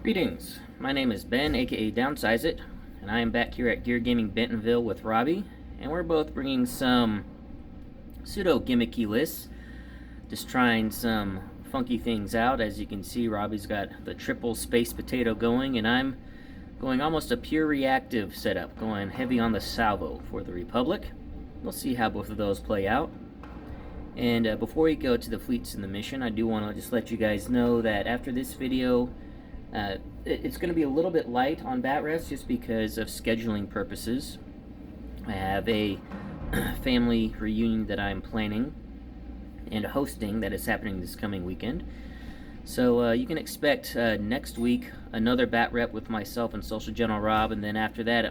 Greetings, my name is Ben, aka Downsize It, and I am back here at Gear Gaming Bentonville with Robby, and we're both bringing some pseudo gimmicky lists, just trying some funky things out. As you can see, Robby's got the triple space potato going, and I'm going almost a pure reactive setup, going heavy on the Salvo for the Republic. We'll see how both of those play out. And before we go to the fleets and the mission, I do want to just let you guys know that after this video, it's going to be a little bit light on bat rest just because of scheduling purposes. I have a family reunion that I'm planning and hosting that is happening this coming weekend. So you can expect next week another bat rep with myself and Social General Rob, and then after that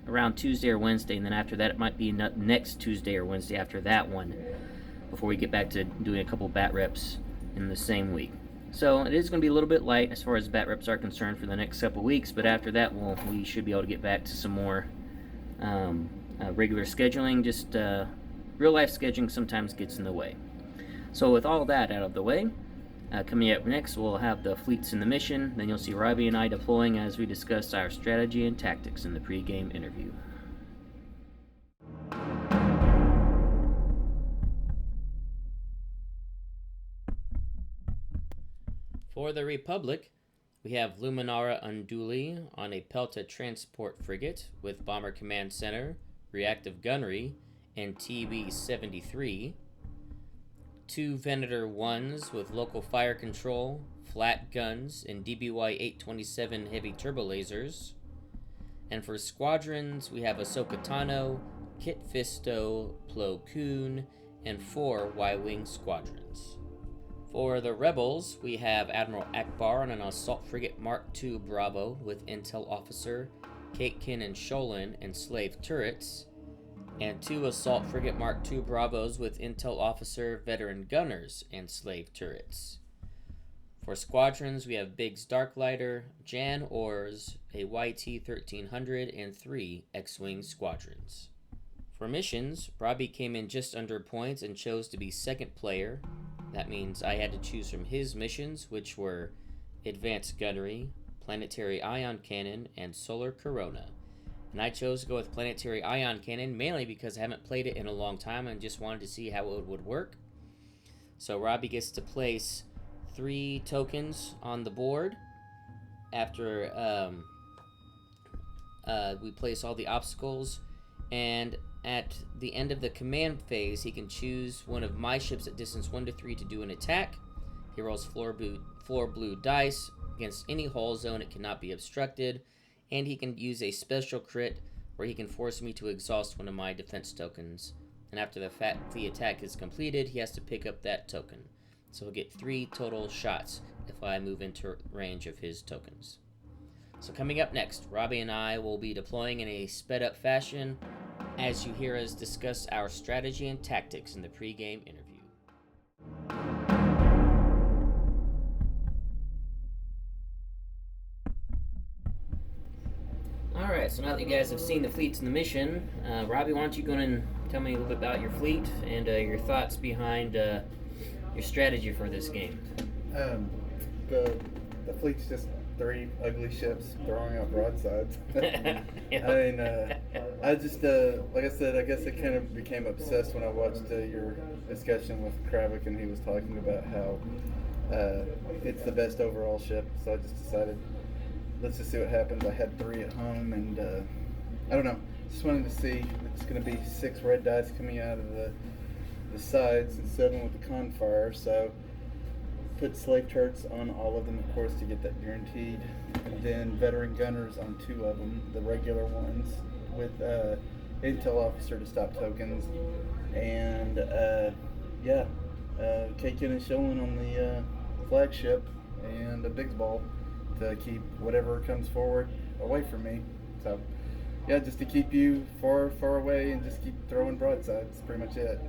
around Tuesday or Wednesday, and then after that it might be next Tuesday or Wednesday after that one, before we get back to doing a couple bat reps in the same week. So it is going to be a little bit light as far as bat reps are concerned for the next couple weeks, but after that we should be able to get back to some more regular scheduling. Just real life scheduling sometimes gets in the way. So with all that out of the way, coming up next we'll have the fleets and the mission. Then you'll see Robby and I deploying as we discuss our strategy and tactics in the pre-game interview. For the Republic, we have Luminara Unduli on a Pelta transport frigate with Bomber Command Center, reactive gunnery, and TB-73. 2 Venator 1s with local fire control, flat guns, and DBY-827 heavy turbo lasers. And for squadrons, we have Ahsoka Tano, Kit Fisto, Plo Koon, and 4 Y-Wing squadrons. For the Rebels, we have Admiral Ackbar on an Assault Frigate Mark II Bravo with Intel Officer, Catekin and Sholin, and Slave turrets, and 2 Assault Frigate Mark II Bravos with Intel Officer, Veteran Gunners, and Slave turrets. For squadrons, we have Biggs Darklighter, Jan Ors, a YT-1300, and 3 X-Wing squadrons. For missions, Robby came in just under points and chose to be second player. That means I had to choose from his missions, which were Advanced Gunnery, Planetary Ion Cannon, and Solar Corona. And I chose to go with Planetary Ion Cannon mainly because I haven't played it in a long time and just wanted to see how it would work. So Robby gets to place 3 tokens on the board after we place all the obstacles, and at the end of the command phase, he can choose one of my ships at distance 1 to 3 to do an attack. He rolls 4 blue dice against any hull zone. It cannot be obstructed. And he can use a special crit where he can force me to exhaust one of my defense tokens. And after the attack is completed, he has to pick up that token. So he'll get 3 total shots if I move into range of his tokens. So coming up next, Robby and I will be deploying in a sped up fashion as you hear us discuss our strategy and tactics in the pre-game interview. Alright, so now that you guys have seen the fleets and the mission, Robby, why don't you go and tell me a little bit about your fleet and your thoughts behind your strategy for this game. The fleet's just 3 ugly ships throwing out broadsides. Yeah. I mean, I just, like I said, I guess I kind of became obsessed when I watched your discussion with Kravik, and he was talking about how it's the best overall ship. So I just decided, let's just see what happens. I had 3 at home, and I don't know. Just wanted to see. It's going to be 6 red dice coming out of the sides and 7 with the confire. So put slave turrets on all of them, of course, to get that guaranteed. And then veteran gunners on 2 of them, the regular ones, with intel officer to stop tokens. And Catekin and Sholin on the flagship, and a Biggs ball to keep whatever comes forward away from me. So yeah, just to keep you far away and just keep throwing broadsides. That's pretty much it.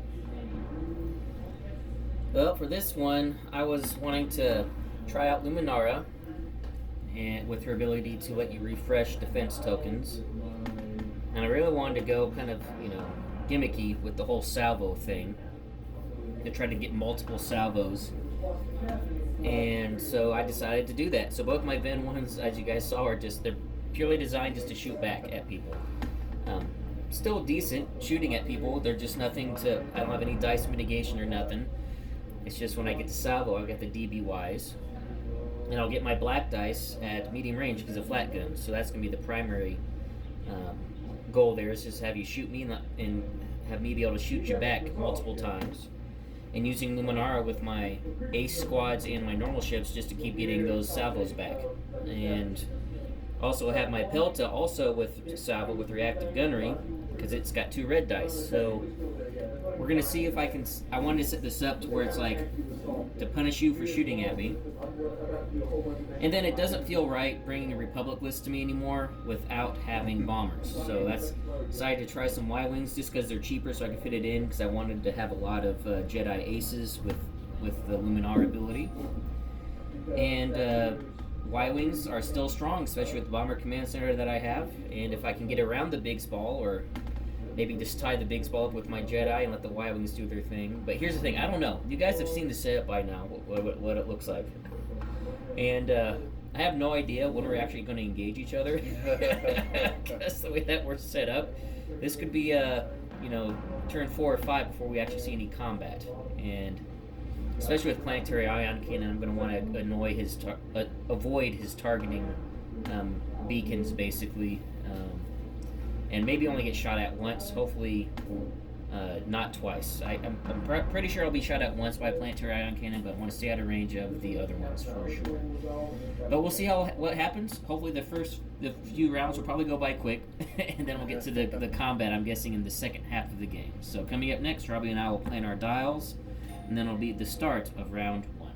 Well, for this one, I was wanting to try out Luminara, and with her ability to let you refresh defense tokens. And I really wanted to go kind of, gimmicky with the whole Salvo thing. to try to get multiple salvos. And so I decided to do that. So both my Ben ones, as you guys saw, they're purely designed just to shoot back at people. Still decent shooting at people. They're just nothing to, I don't have any dice mitigation or nothing. It's just when I get to salvo, I've got the DBYs. And I'll get my black dice at medium range because of flat guns. So that's going to be the primary goal there, is just have you shoot me and have me be able to shoot you back multiple times. And using Luminara with my ace squads and my normal ships just to keep getting those salvos back. And also have my Pelta also with salvo with reactive gunnery because it's got 2 red dice. So we're going to see if I wanted to set this up to where it's like to punish you for shooting at me. And then it doesn't feel right bringing a Republic list to me anymore without having bombers. So that's decided to try some Y-Wings just because they're cheaper so I can fit it in, because I wanted to have a lot of Jedi aces with the Luminara ability. And Y-Wings are still strong, especially with the Bomber Command Center that I have. And if I can get around the Biggs Ball, or maybe just tie the Biggs Ball up with my Jedi and let the Y-Wings do their thing. But here's the thing, I don't know. You guys have seen the setup by now, what it looks like. And I have no idea when we're actually going to engage each other. That's the way that we're set up. This could be, turn 4 or 5 before we actually see any combat. And especially with planetary ion cannon, I'm going to want to avoid his targeting beacons, basically. And maybe only get shot at once, hopefully not twice. I'm pretty sure I'll be shot at once by planetary ion cannon, but I want to stay out of range of the other ones for sure. But we'll see what happens. Hopefully the few rounds will probably go by quick, and then we'll get to the combat, I'm guessing, in the second half of the game. So coming up next, Robby and I will plan our dials, and then it'll be the start of round 1.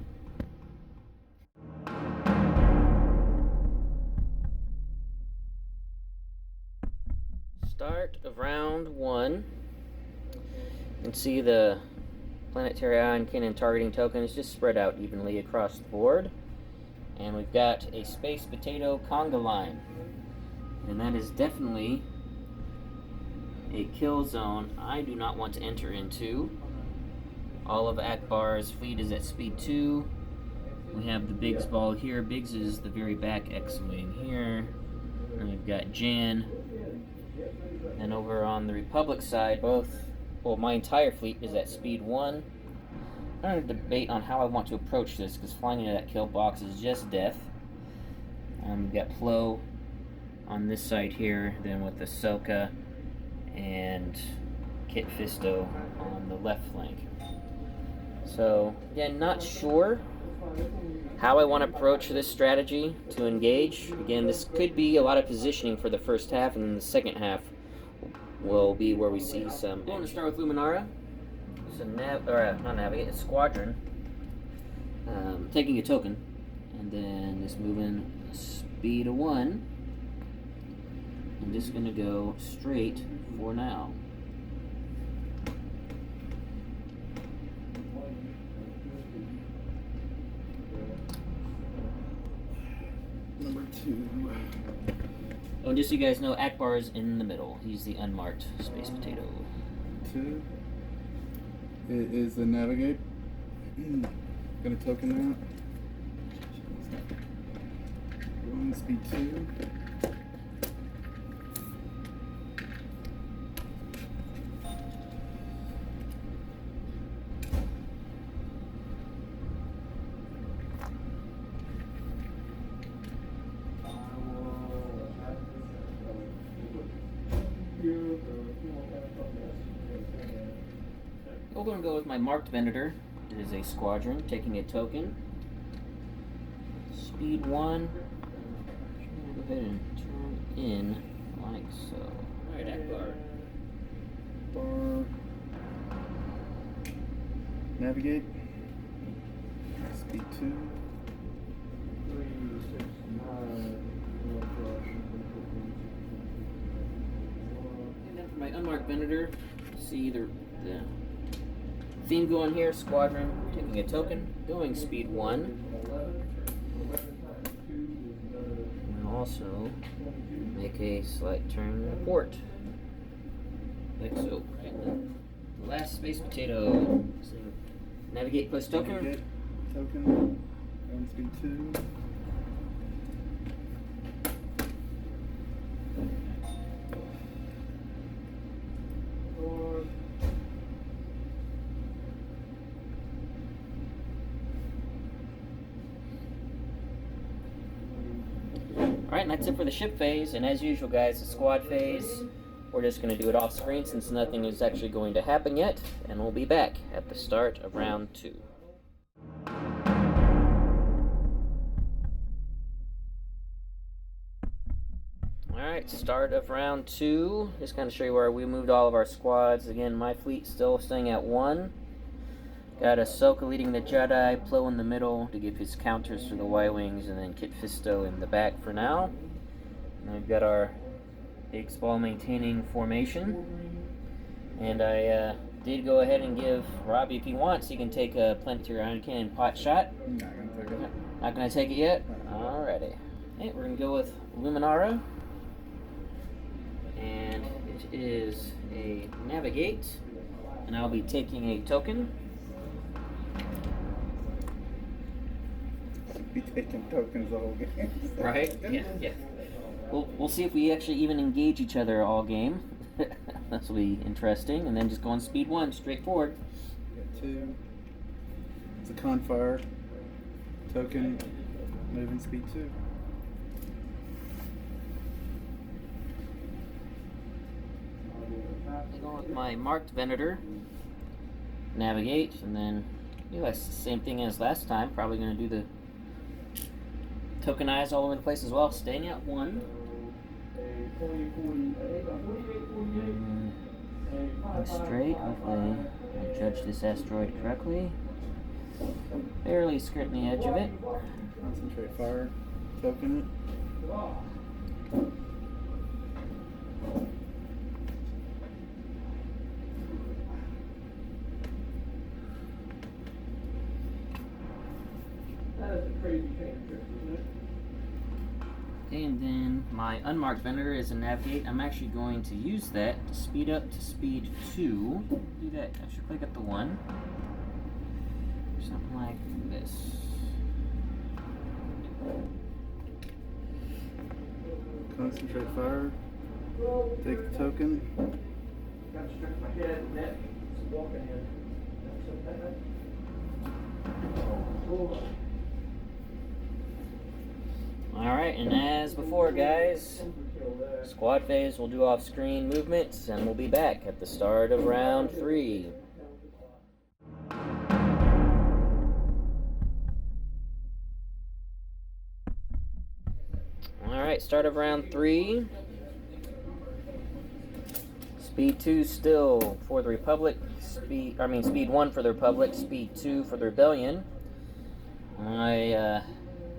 Start of round 1. You can see the planetary ion cannon targeting tokens just spread out evenly across the board. And we've got a space potato conga line. And that is definitely a kill zone I do not want to enter into. All of Ackbar's fleet is at speed 2. We have the Biggs Ball here. Biggs is the very back X-Wing here. And we've got Jan. And over on the Republic side, my entire fleet is at speed 1. I'm going to debate on how I want to approach this, because flying into that kill box is just death. We've got Plo on this side here, then with Ahsoka and Kit Fisto on the left flank. So, again, not sure how I want to approach this strategy to engage. Again, this could be a lot of positioning for the first half, and then the second half will be where we see some. I'm going to start with Luminara. It's a squadron. Taking a token, and then just moving speed of 1. I'm just going to go straight for now. Number 2. Oh, and just so you guys know, Ackbar is in the middle. He's the unmarked space potato. 2 is the navigate. Gonna token that. 1 speed 2. We're going to go with my marked Venator. It is a squadron, taking a token. Speed 1. Go ahead and turn in like so. Alright, Ackbar. Bar. Navigate. Speed 2. And then for my unmarked Venator, see the theme going here, squadron, taking a token, going speed 1. And also make a slight turn to port. Like so. And then the last space potato. Navigate plus token. Navigate, token. Going speed 2. Alright, and that's it for the ship phase, and as usual guys, the squad phase, we're just going to do it off screen since nothing is actually going to happen yet, and we'll be back at the start of round 2. Alright, start of round 2, just kind of show you where we moved all of our squads. Again, my fleet still staying at 1. Got Ahsoka leading the Jedi, Plo in the middle to give his counters for the Y-Wings, and then Kit Fisto in the back for now. And we've got our big Spall maintaining formation. And I did go ahead and give Robby, if he wants, he can take a planetary ion cannon pot shot. Not gonna take it. Not going to take it yet? Alrighty. Okay, we're going to go with Luminara. And it is a navigate. And I'll be taking a token. Be taking tokens the whole game. Right? Yeah. We'll see if we actually even engage each other all game. This will be interesting. And then just go on speed 1, straight forward. Got 2. It's a confire. Token. Moving speed 2. I'm going with my marked Venator. Navigate, and then that's the same thing as last time. Probably going to do the tokenize all over the place as well. Staying at 1. Straight. Hopefully I judge this asteroid correctly. Barely skirting the edge of it. Concentrate fire. Token it. Okay, and then my unmarked Venator is a navigate. I'm actually going to use that to speed up to speed 2. Do that. I should click at the 1. Something like this. Concentrate fire. Take the token. Got to stretch my head and neck. It's walking in. Alright, and as before, guys, squad phase will do off-screen movements, and we'll be back at the start of round 3. Alright, start of round 3. Speed 2 still for the Republic. Speed 1 for the Republic, speed 2 for the Rebellion. My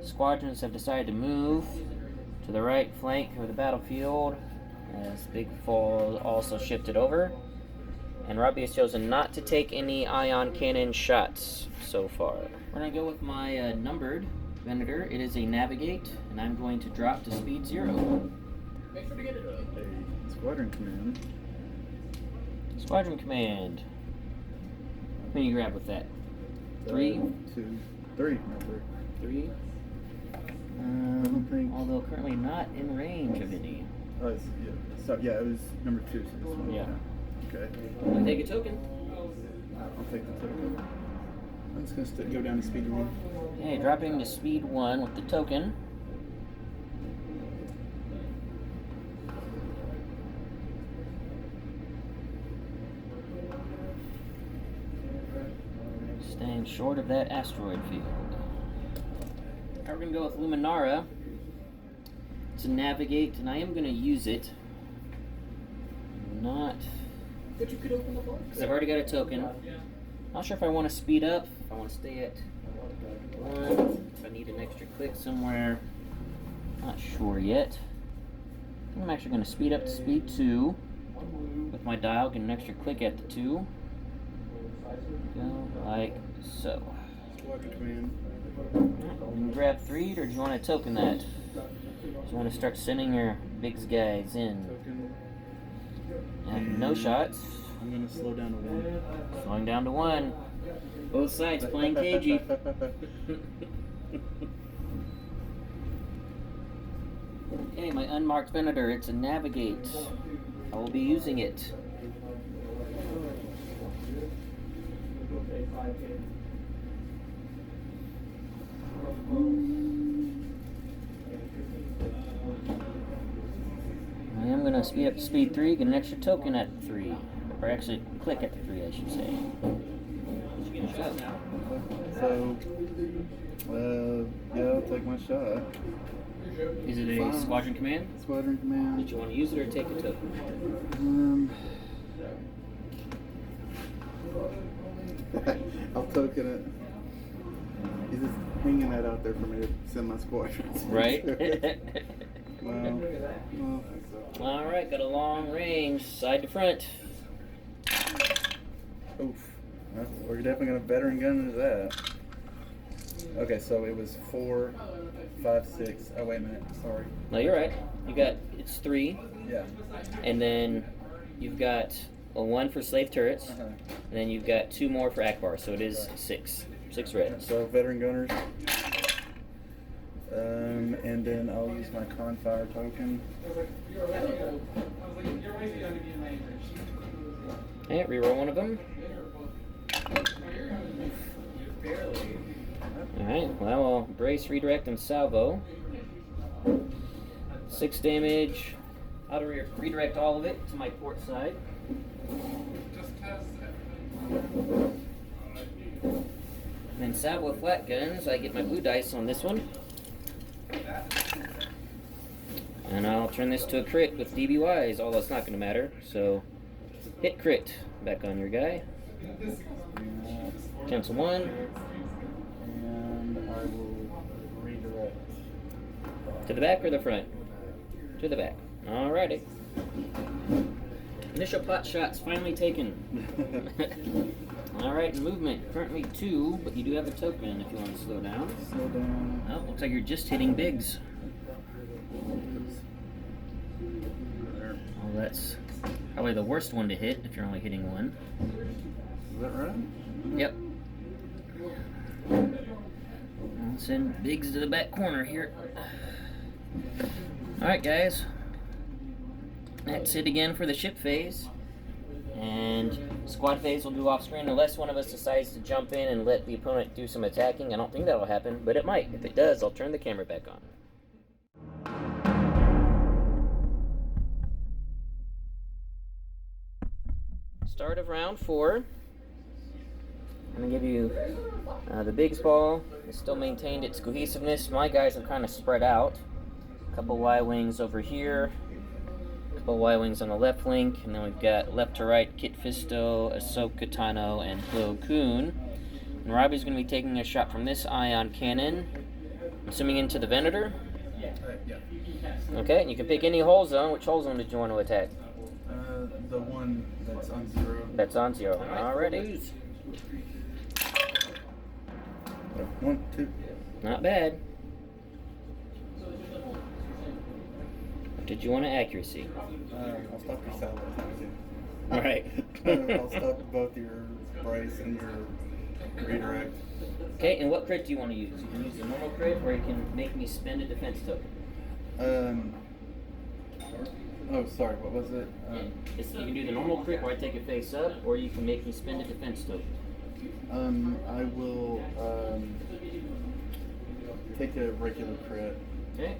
squadrons have decided to move to the right flank of the battlefield as Big Fall also shifted over. And Robby has chosen not to take any ion cannon shots so far. We're going to go with my numbered Venator. It is a navigate, and I'm going to drop to speed 0. Make sure to get it. A squadron command. Squadron command. What do you grab with that? 3? 2, 3. 3. I don't think. Although currently not in range of any. Oh, it's, yeah. So, yeah, it was number 2. So this one. Yeah. Okay. We'll take a token. I'll take the token. I'm just going to go down to speed 1. Okay, dropping to speed 1 with the token. Staying short of that asteroid field. Now we're going to go with Luminara to navigate, and I am going to use it. Not... But you could open the box. Because I've already got a token. Not sure if I want to speed up, if I want to stay at 1, if I need an extra click somewhere. Not sure yet. I think I'm actually going to speed up to speed 2 with my dial, get an extra click at the 2. Go like so. Squadron command. You can grab 3, or do you want to token that? Do you want to start sending your big guys in? Token. And no shots. I'm going to slow down to 1. Slowing down to 1. Both sides playing cagey. Okay, my unmarked Venator. It's a Navigate. I will be using it. I am going to speed up to speed 3, get an extra token at 3. Or actually, click at the 3, I should say. So, yeah, I'll take my shot. Is it a squadron command? Squadron command. Did you want to use it or take a token? I'll token it. He's just hanging that out there for me to send my squadrons. Right? Well, Alright, got a long range, side to front. oof. We're definitely going to veteran gun into that. Okay, so it was 4, 5, 6. Oh, wait a minute. Sorry. No, you're right. It's 3, Yeah. and then you've got a 1 for slave turrets, Uh-huh. and then you've got 2 more for Ackbar, so it is 6. 6 red. So veteran gunners. And then I'll use my Confire token. Okay, reroll one of them. Alright, well, I'll brace, redirect, and salvo. 6 damage. I'll redirect all of it to my port side. And then salvo with flat guns. I get my blue dice on this one. And I'll turn this to a crit with DBYs, although it's not going to matter. So, hit crit. Back on your guy. Cancel 1. And I will redirect. To the back or the front? To the back. Alrighty. Initial pot shots finally taken. Alright, movement. Currently 2, but you do have a token if you want to slow down. Slow down. Oh, looks like you're just hitting bigs. Oh, that's probably the worst one to hit if you're only hitting 1. Is that right? Yep. I'll send bigs to the back corner here. Alright, guys. That's it again for the ship phase. And squad phase will do off screen unless one of us decides to jump in and let the opponent do some attacking. I don't think that'll happen, but it might. If it does, I'll turn the camera back on. Start of round 4. I'm going to give you the bigs ball. It still maintained its cohesiveness. My guys are kind of spread out. A couple Y-wings over here. A couple Y-wings on the left flank. And then we've got left to right Kit Fisto, Ahsoka Tano, and Plo Koon. And Robby's going to be taking a shot from this ion cannon. I'm assuming into the Venator. Yeah. Okay, and you can pick any hull zone. Which hull zone did you want to attack? The one that's on 0. That's on 0. Alrighty. 1, 2. Not bad. Did you want an accuracy? I'll stop your salvo. Alright. I'll stop both your brace and your redirect. Okay, and what crit do you want to use? You can use the normal crit, or you can make me spend a defense token. Oh, sorry, what was it? You can do the normal crit where I take it face up, or you can make me spend a defense token. I will take a regular crit. Okay.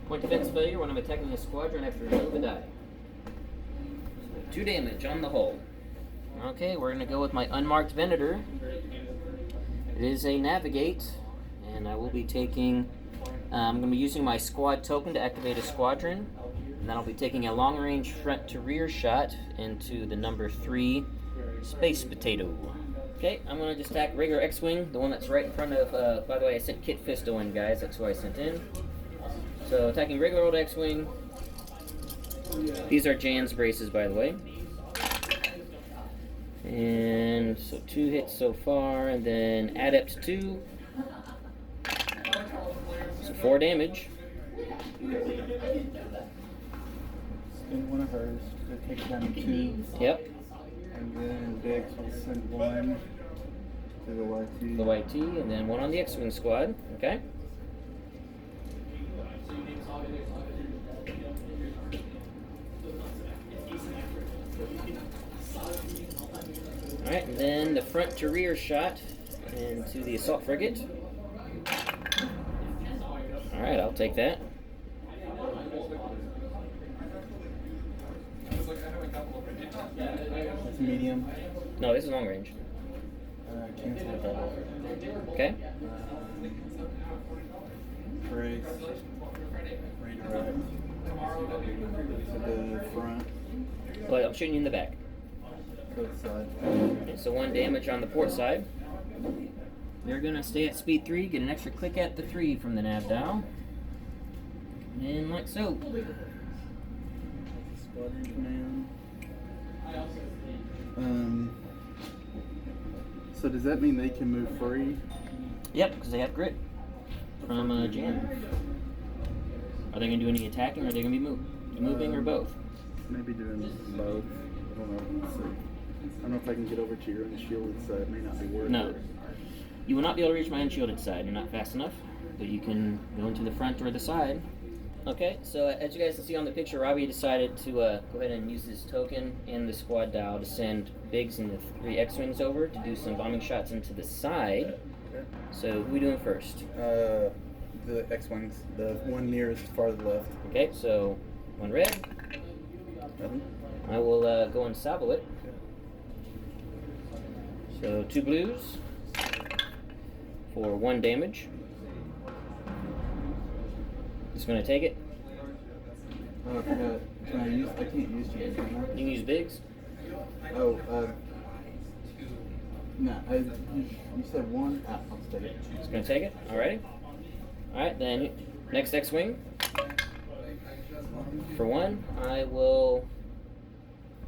Point defense failure when I'm attacking a squadron after remove a die. 2 damage on the hull. Okay, we're going to go with my unmarked Venator. It is a Navigate, and I will be taking... I'm going to be using my squad token to activate a squadron, and then I'll be taking a long-range front-to-rear shot into the number 3 Space Potato. Okay, I'm going to just attack regular X-Wing, the one that's right in front of... by the way, I sent Kit Fisto in, guys. That's who I sent in. So, attacking regular old X-Wing. These are Jan's braces, by the way. And so 2 hits so far, and then Adept 2. So 4 damage. Spin one of hers to take it down to 2. Yep. And then Biggs will send one to the YT. The YT, and then one on the X-Wing squad. Okay. Alright, and then the front to rear shot into the assault frigate. Alright, I'll take that. That's medium. No, this is long range. Cancel the double. Okay. Brace. Redirect. To the front. But I'm shooting you in the back. To the side. Okay, so 1 damage on the port side. They're gonna stay at speed 3, get an extra click at the 3 from the nav dial. And like so. Squadron command. So does that mean they can move free? Yep, because they have grit from Jam. Are they gonna do any attacking, or are they gonna be moving, or both? Maybe doing both. I don't know. Let's see. I don't know if I can get over to your unshielded side. It may not be worth No. it. You will not be able to reach my unshielded side. You're not fast enough, but you can go into the front or the side. Okay, so as you guys can see on the picture, Robby decided to go ahead and use his token and the squad dial to send Biggs and the 3 X-Wings over to do some bombing shots into the side. Okay. So who are we doing first? The X-Wings. The one nearest far to the left. Okay, so 1 red. Nothing. I will go and salvo it. So 2 blues for 1 damage. Just gonna take it. Oh, I forgot. Can I use? I can't use you. Can You can use Biggs. I? Oh, no. You said 1. Ah, I'll take it. Just gonna take it. Alrighty. Alright, then next X-Wing. For 1, I will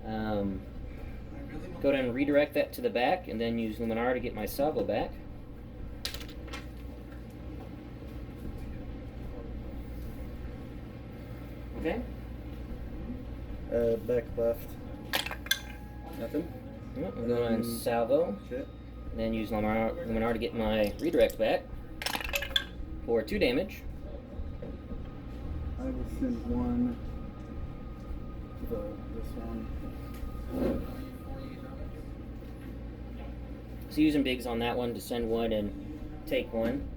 go down and redirect that to the back, and then use Luminara to get my Salvo back. Okay. Back left. Nothing. Yep, I'm going on Salvo. Shit. And then use Luminara to get my redirect back for 2 damage. I will send 1 to this one. So using Biggs on that one to send 1 and take 1.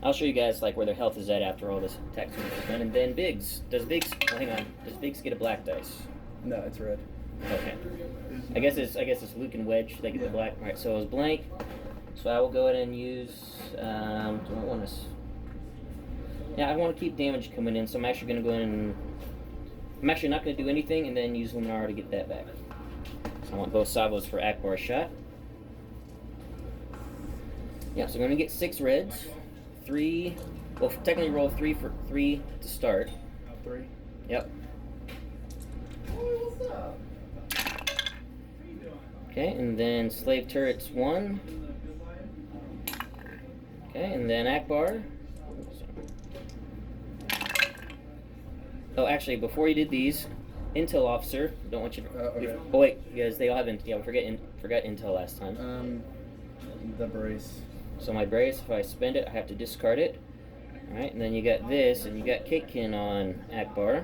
I'll show you guys like where their health is at after all this attack is done. And then Biggs. Does Biggs? Oh, hang on. Does Biggs get a black dice? No, it's red. Okay. I guess it's Luke and Wedge. They get the black. All right. So it was blank. So I will go ahead and use. Do I want to? Yeah, I want to keep damage coming in. So I'm actually going to go in and. I'm actually not going to do anything, and then use Luminara to get that back. So I want both Salvos for Ackbar shot. Yeah. So I'm going to get 6 reds. 3. Well, technically roll 3 for 3 to start. 3. Yep. Okay, and then slave turrets 1. Okay, and then Ackbar. Oh, actually, before you did these, intel officer. Don't want you to. Okay. Oh wait, because they all have. Yeah, we forgot intel last time. The brace. So my brace, if I spend it, I have to discard it. All right, and then you got this, and you got Cakekin on Ackbar.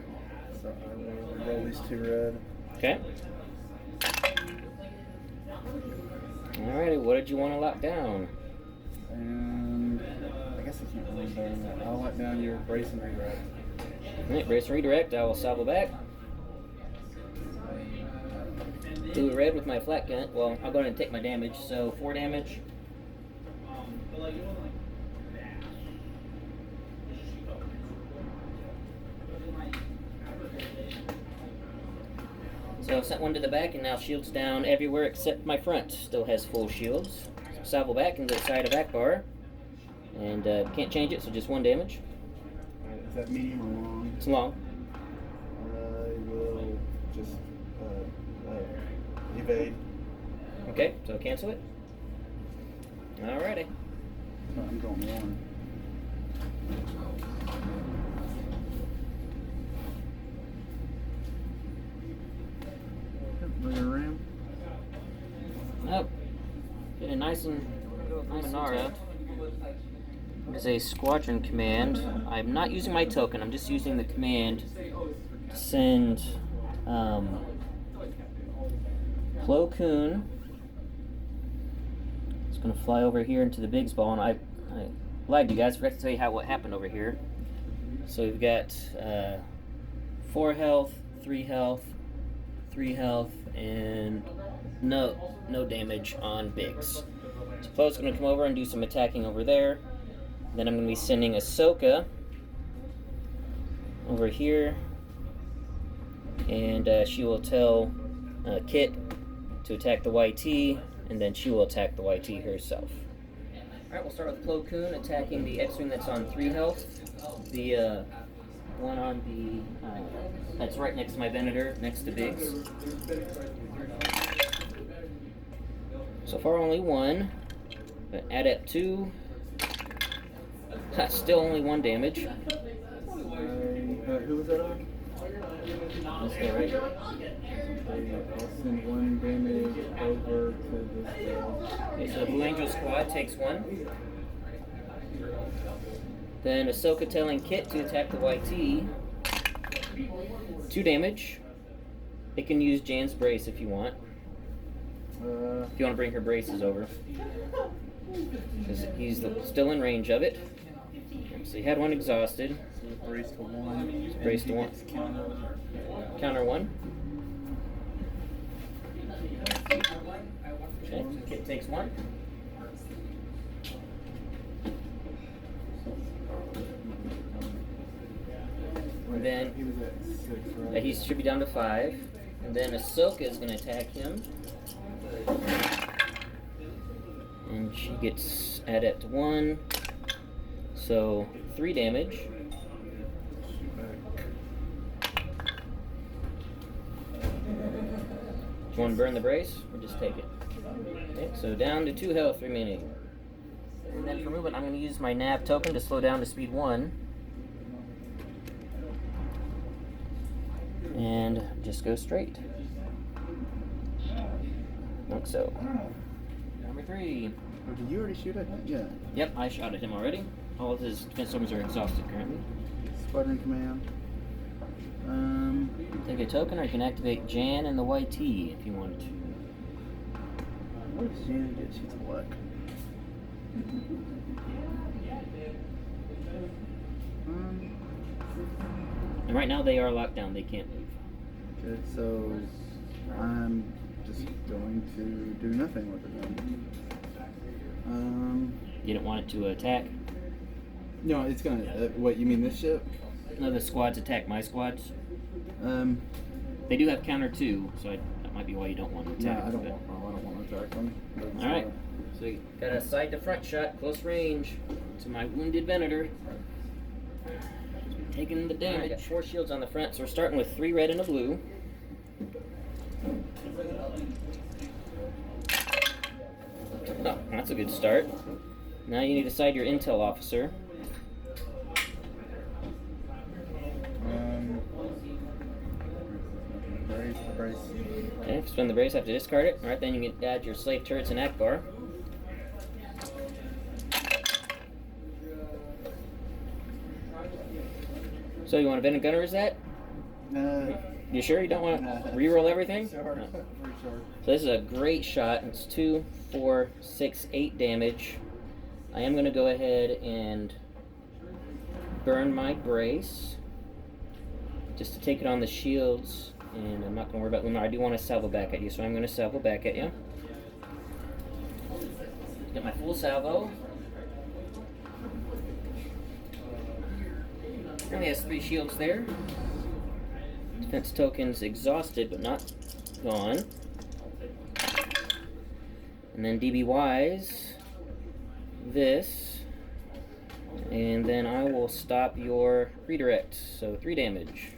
So I will roll these 2 red. Okay. Alrighty, what did you want to lock down? And I guess I can't really better than that. I'll lock down your brace and redirect. Alright, brace and redirect. I will salvo back. 2 red with my flat gun. Well, I'll go ahead and take my damage. So 4 damage. So I sent 1 to the back, and now shields down everywhere except my front. Still has full shields. Salvo back into the side of Ackbar. And can't change it, so just 1 damage. Is that medium or long? It's long. I will just evade. Okay, so cancel it. Alrighty. No, I'm going 1. Look at ram. nice and Luminara is a squadron command. I'm not using my token, I'm just using the command to send Plo Koon. It's going to fly over here into the Biggs ball, and I lied to you guys, forgot to tell you what happened over here. So we've got 4 health, 3 health, 3 health, and no damage on Biggs. So Plo's going to come over and do some attacking over there. Then I'm going to be sending Ahsoka over here, and she will tell Kit to attack the YT, and then she will attack the YT herself. Alright, we'll start with Plo Koon attacking the X-Wing that's on 3 health. The one on the that's right next to my Venator, next to Biggs. So far only 1, but Adept 2. Still only 1 damage. Who was that on? This guy right here. I'll send 1 damage over to this guy. Okay, so the Blue Angel squad takes 1. Then Ahsoka telling Kit to attack the YT. 2 damage. It can use Jan's brace if you want. If you want to bring her braces over. Because he's still in range of it. So he had 1 exhausted. So brace to 1. Brace to 1. Counter 1. Okay, Kit takes 1. And then he was at 6, right? he should be down to 5. And then Ahsoka is going to attack him. And she gets Adept 1. So 3 damage. Do you want to burn the brace or just take it? Okay, so down to 2 health remaining. And then for movement, I'm going to use my nav token to slow down to speed 1. And just go straight. Like so. Number 3. Oh, did you already shoot at him? Yeah. Yep, I shot at him already. All of his defense tokens are exhausted currently. Squadron command. Take a token, or you can activate Jan and the YT if you wanted to. What does Jan get? She's a luck. And right now they are locked down, they can't move. Okay, so I'm just going to do nothing with it then. You didn't want it to attack? No, it's gonna. What, you mean this ship? No, the squads attack my squads. They do have counter 2, so that might be why you don't want to attack. No, I don't want to attack them. Alright, so you got a side to front shot, close range, to my wounded Venator. Taking the damage. Right, got 4 shields on the front, so we're starting with 3 red and a blue. Oh, that's a good start. Now you need to side your intel officer. Brace. Okay, spend the brace, have to discard it. Alright, then you can add your slave turrets and Ackbar. So you want to bend a gunner, is that? You sure you don't want to reroll everything? Sure. No. Sure. So this is a great shot. It's 2, 4, 6, 8 damage. I am going to go ahead and burn my brace just to take it on the shields, and I'm not going to worry about Luminara. I do want to salvo back at you, so I'm going to salvo back at you. Get my full salvo. Only has 3 shields there. Defense tokens exhausted, but not gone. And then DB-wise, this. And then I will stop your redirect, so 3 damage.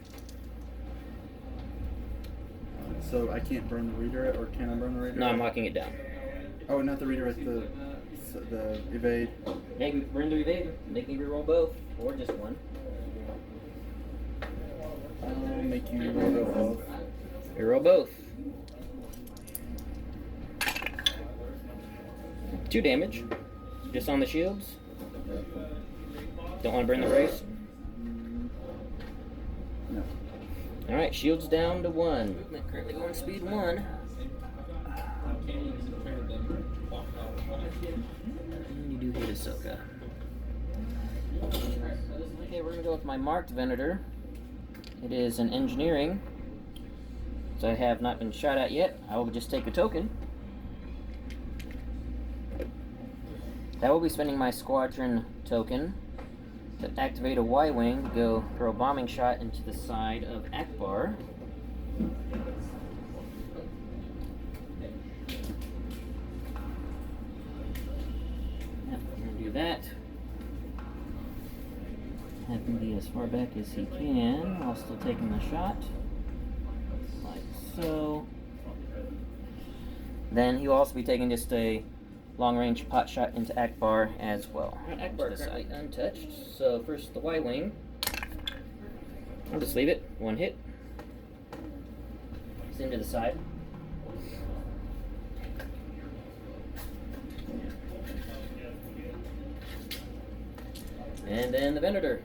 So I can't burn the redirect, or can I burn the redirect? No, I'm locking it down. Oh, not the redirect, the evade. Yeah, you can burn the evade. Make me reroll both, or just one. I'll make you reroll both. Reroll both. 2 damage. Just on the shields. Don't want to burn the brace. No. Alright, shields down to 1. Currently going speed 1. And you do hit Ahsoka. Okay, we're going to go with my marked Venator. It is an engineering. So I have not been shot at yet. I will just take a token. I will be spending my squadron token to activate a Y-wing to go throw a bombing shot into the side of Ackbar. Yep, I'm going to do that. Have him be as far back as he can while still taking the shot. Like so. Then he will also be taking just a long-range pot shot into Ackbar as well. Alright, Ackbar currently untouched. So first the Y-wing. I'll just leave it. 1 hit. It's into the side. And then the Venator.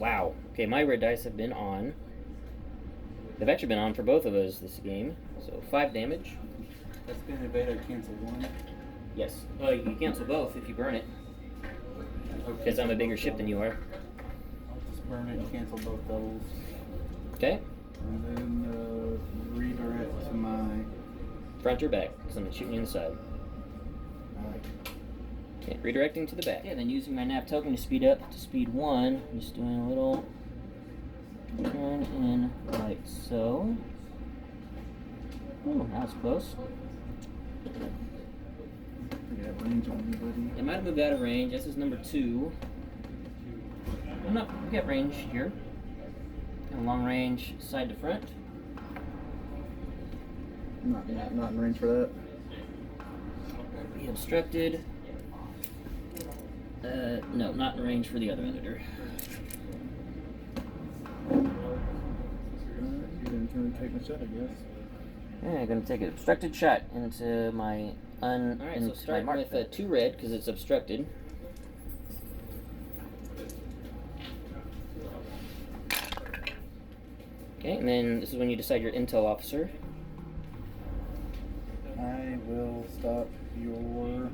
Wow. Okay, my red dice have been on. They've actually been on for both of us this game. So 5 damage. That's going to evade cancel 1. Yes. Well, you can cancel both if you burn it. Because I'm a bigger ship than you are. I'll just burn it and cancel both doubles. Okay. And then redirect to my... Front or back, because I'm shooting you in the side. Alright. Okay, redirecting to the back. Okay, then using my nap token to speed up to speed 1. Just doing a little turn in like so. Ooh, that was close. Yeah, range on anybody. It might have moved out of range. This is number 2. Oh, no, we got range here. Got a long range side to front. Not in range for that. Be obstructed. No, not in range for the other editor. You're going to take my shot, I guess. Yeah, I'm going to take an obstructed shot into my Alright, so starting with 2 red because it's obstructed. Okay, and then this is when you decide your intel officer. I will stop your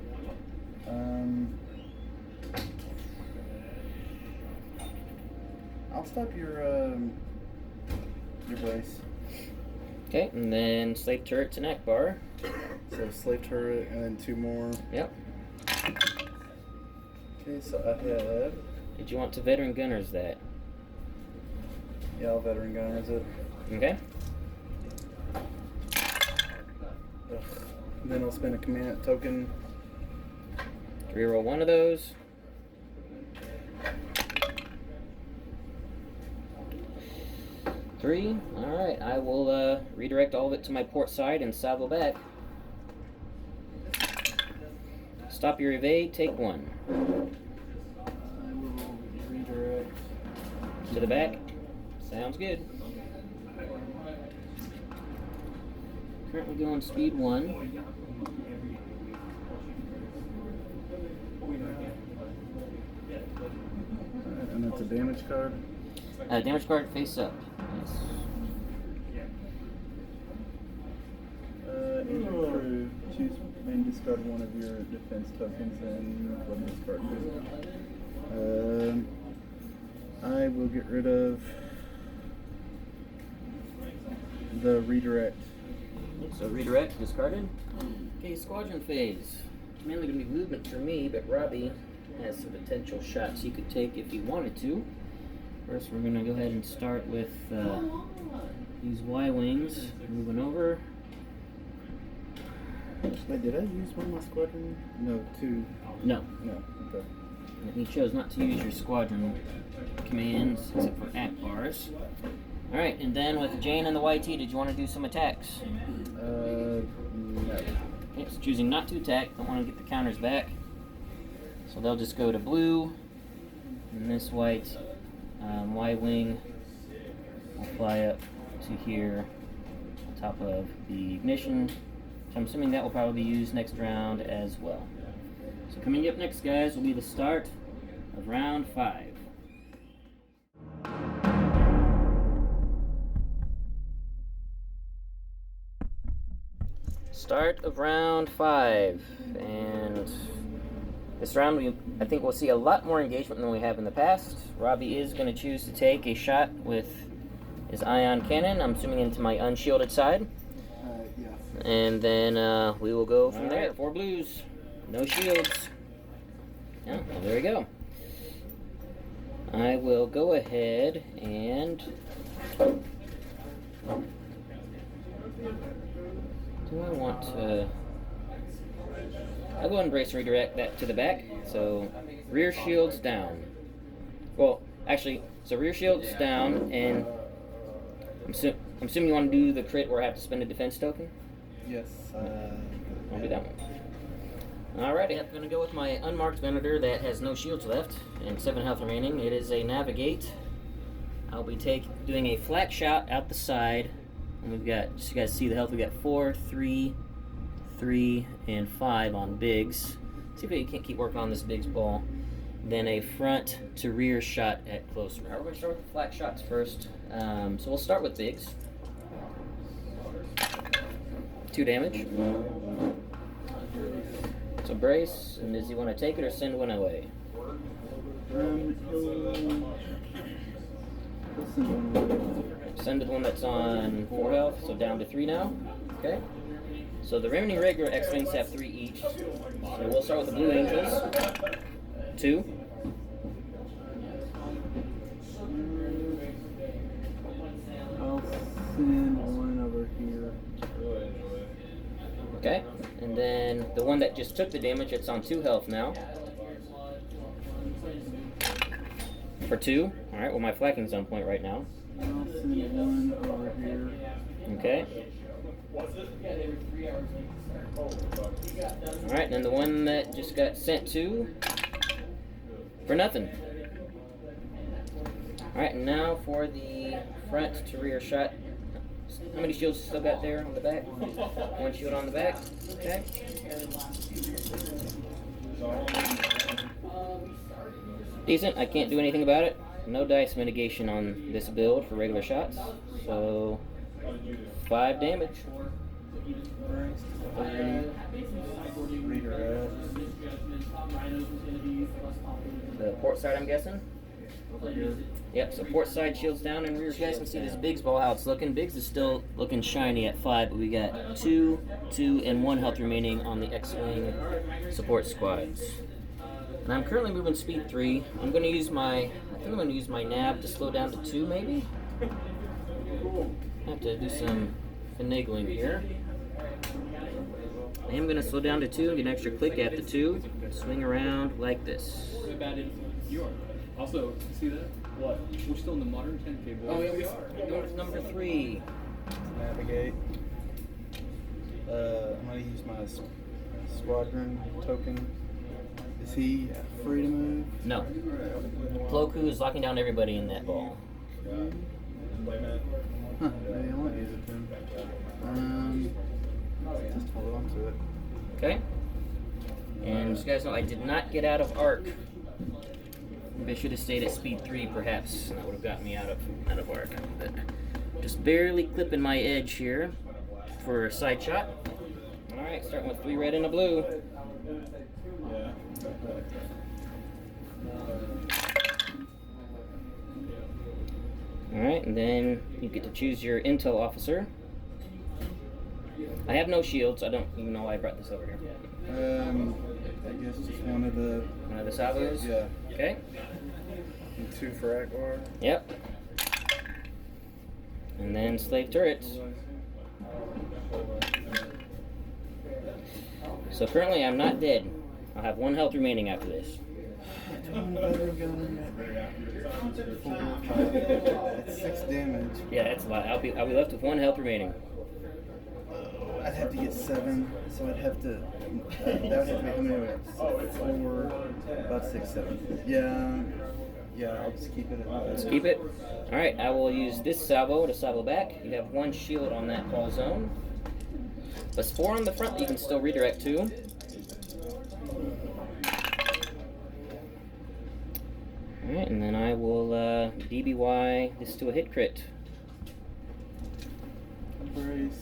I'll stop your brace. Okay, and then slave turrets and Ackbar. So slave turret and then 2 more. Yep. Okay, so I have... Did you want to veteran gunners that? Yeah, I'll veteran gunners it. Okay. Ugh. Then I'll spend a command token. Reroll 1 of those. Three. Alright, I will redirect all of it to my port side and salvo back. Stop your evade, take 1. I will redirect To the back. Sounds good. Currently going speed 1. and that's a damage card. Damage card face up. Yes. In your crew, choose and discard 1 of your defense tokens and what this card is. I will get rid of the redirect. So redirect, discarded. Okay, squadron phase. Mainly going to be movement for me, but Robby has some potential shots he could take if he wanted to. First, we're going to go ahead and start with these Y-wings. Moving over. Wait, did I use one of my squadron? No, 2. No. No, okay. And he chose not to use your squadron commands, except for Ackbars. Alright, and then with Jane and the YT, did you want to do some attacks? No. Okay, so choosing not to attack, don't want to get the counters back. So they'll just go to blue, and this white Y-wing will fly up to here, on top of the ignition So I'm assuming that will probably be used next round as well. So coming up next, guys, will be the start of round 5. Start of round 5, and this round I think we'll see a lot more engagement than we have in the past. Robby is going to choose to take a shot with his ion cannon, I'm assuming into my unshielded side. Yeah. And then we will go from there. 4 blues, no shields. Yeah, well, there we go. I will go ahead and do I want to? I'll go ahead and brace redirect that to the back. So rear shields down. Well, actually, so rear shields down, and I'm assuming you want to do the crit where I have to spend a defense token. Yes. I'll do that one. Alrighty, I'm going to go with my unmarked Venator that has no shields left and 7 health remaining. It is a Navigate. I'll be doing a flat shot out the side. And we've got, just so you guys see the health, we've got 4, 3, 3, and 5 on bigs. See if we can't keep working on this bigs ball. Then a front to rear shot at close. We're going to start with the flat shots first. So we'll start with bigs. 2 damage. So brace, and does he want to take it or send one away? Send to the one that's on 4 health, so down to 3 now. Okay. So the remaining regular X-Wings have 3 each. So we'll start with the Blue Angels. 2. I'll send one over here. Okay. And then the one that just took the damage, it's on 2 health now. For 2. Alright, well my flanking's on point right now. I'll send one over here. Okay. Alright, and then the one that just got sent to for nothing. Alright, and now for the front to rear shot. How many shields you still got there on the back? 1 shield on the back. Okay. Decent. I can't do anything about it. No dice mitigation on this build for regular shots. So 5 damage. The port side, I'm guessing. Yep, so port side shields down and rear. You guys can see this Biggs ball how it's looking. Biggs is still looking shiny at 5, but we got 2, 2, and 1 health remaining on the X-Wing support squads. And I'm currently moving speed 3. I'm going to use my nav to slow down to 2 maybe. I have to do some finagling here. I am going to slow down to 2 and get an extra click at the 2. Swing around like this. Also, see that? What? We're still in the modern 10K boys. Oh yeah, we are. Going with number 3. Navigate. I'm gonna use my squadron token. Is he free to move? No. Plo Koon is locking down everybody in that ball. Huh, maybe I won't use it then. Just hold on to it. Okay. And just guys know I did not get out of arc. Maybe I should have stayed at speed 3 perhaps. That would have gotten me out of arc. But just barely clipping my edge here for a side shot. Alright, starting with 3 red and a blue. Alright, and then you get to choose your intel officer. I have no shields, I don't even know why I brought this over here. I guess just one of the Salvos? Yeah. Okay. And 2 for Ackbar. Yep. And then slave turrets. So currently I'm not dead. I'll have 1 health remaining after this. That's 6 damage. Yeah, that's a lot. I'll be left with 1 health remaining. I'd have to get 7, so I'd have to. That would have to be how many? 4, about 6, 7. Yeah. I'll just keep it at that. Let's keep it. All right, I will use this salvo to salvo back. You have 1 shield on that ball zone. Plus 4 on the front that you can still redirect to. Alright, and then I will DBY this to a hit crit. Brace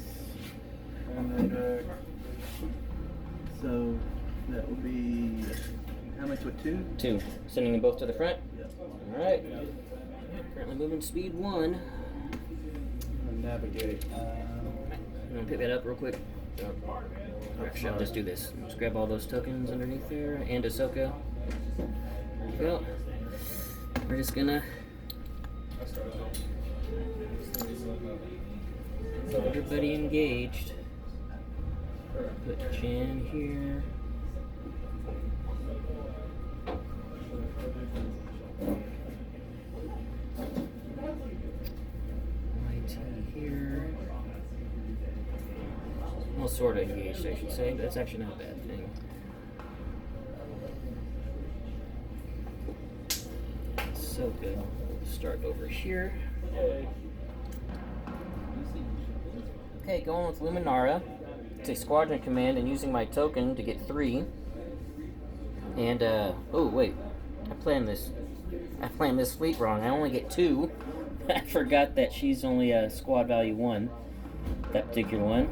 and redirect. So that would be how much with 2? 2. Sending them both to the front. Yep. Alright. Currently moving speed 1. Navigate. I'm gonna pick that up real quick. Actually, I'll just do this. Just grab all those tokens underneath there and Ahsoka. There you go. We're just gonna. Everybody engaged. Put Jan here. YT here. Well, sort of engaged, I should say. That's actually not a bad thing. So good. We'll start over here. Okay, going with Luminara. It's a squadron command and using my token to get 3. And, oh, wait. I planned this fleet wrong. I only get 2. I forgot that she's only a squad value 1. That particular one.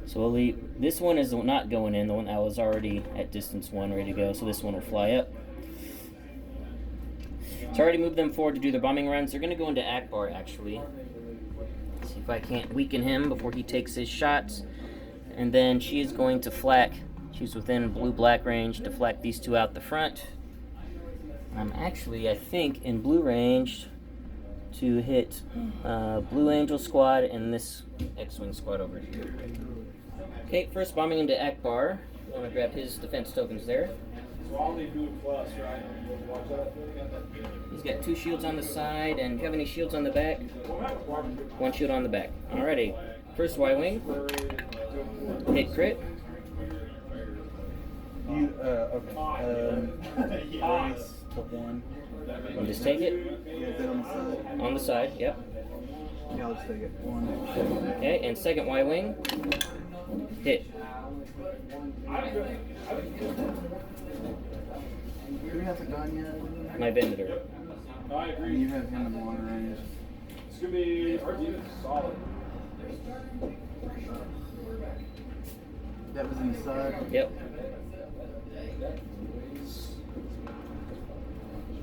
So we'll leave. This one is not going in. The one that was already at distance 1 ready to go. So this one will fly up. So I already moved them forward to do their bombing runs. They're going to go into Ackbar, actually. See if I can't weaken him before he takes his shots. And then she is going to flak. She's within blue-black range to flak these 2 out the front. I'm actually, I think, in blue range to hit Blue Angel squad and this X-Wing squad over here. Okay, first bombing into Ackbar. I'm going to grab his defense tokens there. So I'll need to do a plus, right? Watch that. He's got 2 shields on the side, and do you have any shields on the back? 1 shield on the back. Alrighty. First Y-Wing. Hit crit. You, okay. Brace to 1. And just take it. Yeah, is that on the side? On the side, yep. Yeah, I'll just take it. 1. Okay, and second Y-Wing. Hit. Do we have a gun yet? My Venator. I agree. You have him in long range. It's gonna be our defense is solid. That was inside. Yep.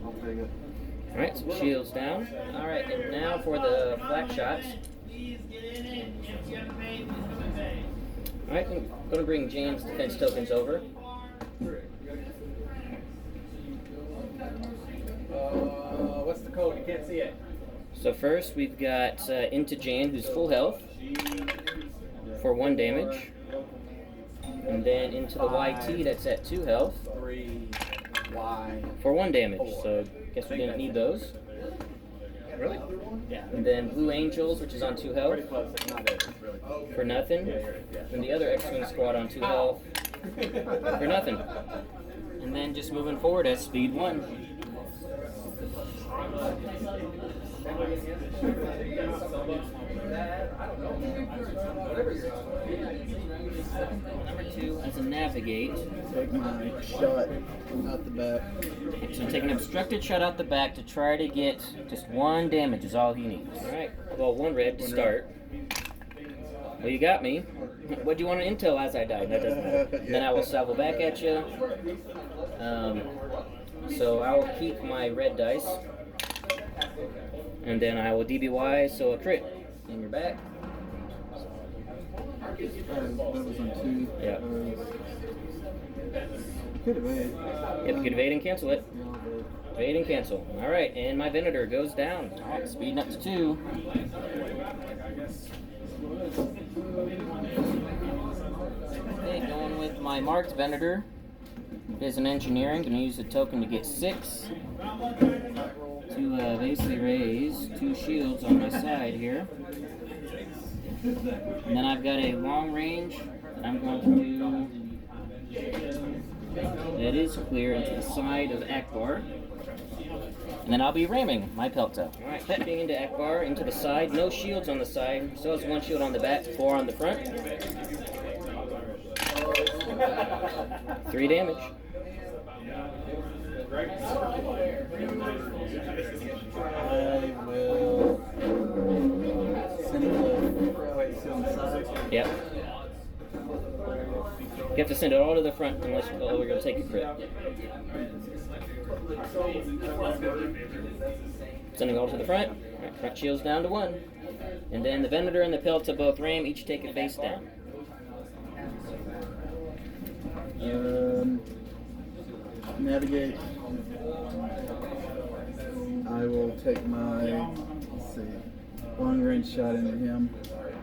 I'll take it. Alright, so shields down. Alright, and now for the flak shots. Alright, I'm going to bring Jane's defense tokens over. What's the code? You can't see it. So first we've got into Jane, who's full health, for 1 damage. And then into the YT, that's at 2 health, 3 Y. for 1 damage. So guess we didn't need those. Really? Yeah. And then Blue Angels, which is on 2 health, Pretty close. It's not it. It's really. for nothing. And the other X-Wing squad on 2 health, for nothing. And then just moving forward at speed 1. Number 2 as a navigate. Take my shot out the back. So take an obstructed shot out the back to try to get just 1 damage is all he needs. Alright, well 1 red to start. Well, you got me. What do you want to intel as I die? That doesn't matter. Then I will salvo back at you. So I will keep my red dice. And then I will DBY, so a crit in your back. That was on 2. Yeah. Could evade. Yep, you can evade and cancel it. Yeah, I'll evade. Evade and cancel. Alright, and my Venator goes down. Alright, speeding up to 2. Okay, going with my marked Venator. It is an engineering. Going to use the token to get 6. To basically raise 2 shields on my side here. And then I've got a long range that I'm going to do. That is clear into the side of Ackbar. And then I'll be ramming my Pelta. Alright, pepping into Ackbar, into the side. No shields on the side. Still has 1 shield on the back, 4 on the front. 3 damage. I will send the wait, send the side. Yep. You have to send it all to the front unless we're going to take a crit. Sending all to the front. Right, front shield's down to 1. And then the Venator and the Pelta both ram, each take a face down. Navigate. I will take my, let's see, long range shot into him.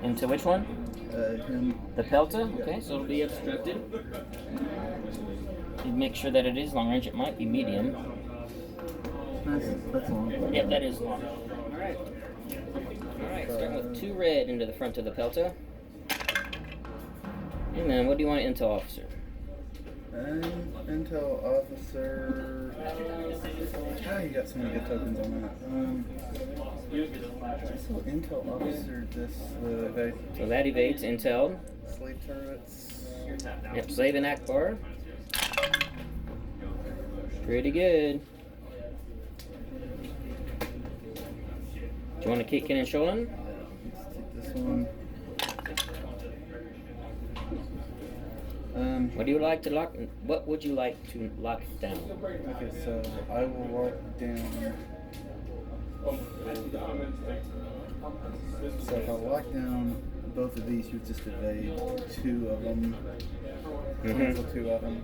Into which one? Him. The Pelta? Okay, so it'll be obstructed. You make sure that it is long range. It might be medium. That's long. Yep, that is long. Alright. Alright, starting with 2 red into the front of the Pelta. And then what do you want to intel officer? Intel officer. Ah, you got so many good tokens on that. So intel officer, this evade. So that evades intel. Slave turrets. Yep, slave and Ackbar. Pretty good. Do you want to kick in and show him? Let's take this one. What do you like to lock? What would you like to lock down? Okay, so I will lock down. So if I lock down both of these, you just evade 2 of them. Cancel 2 of them.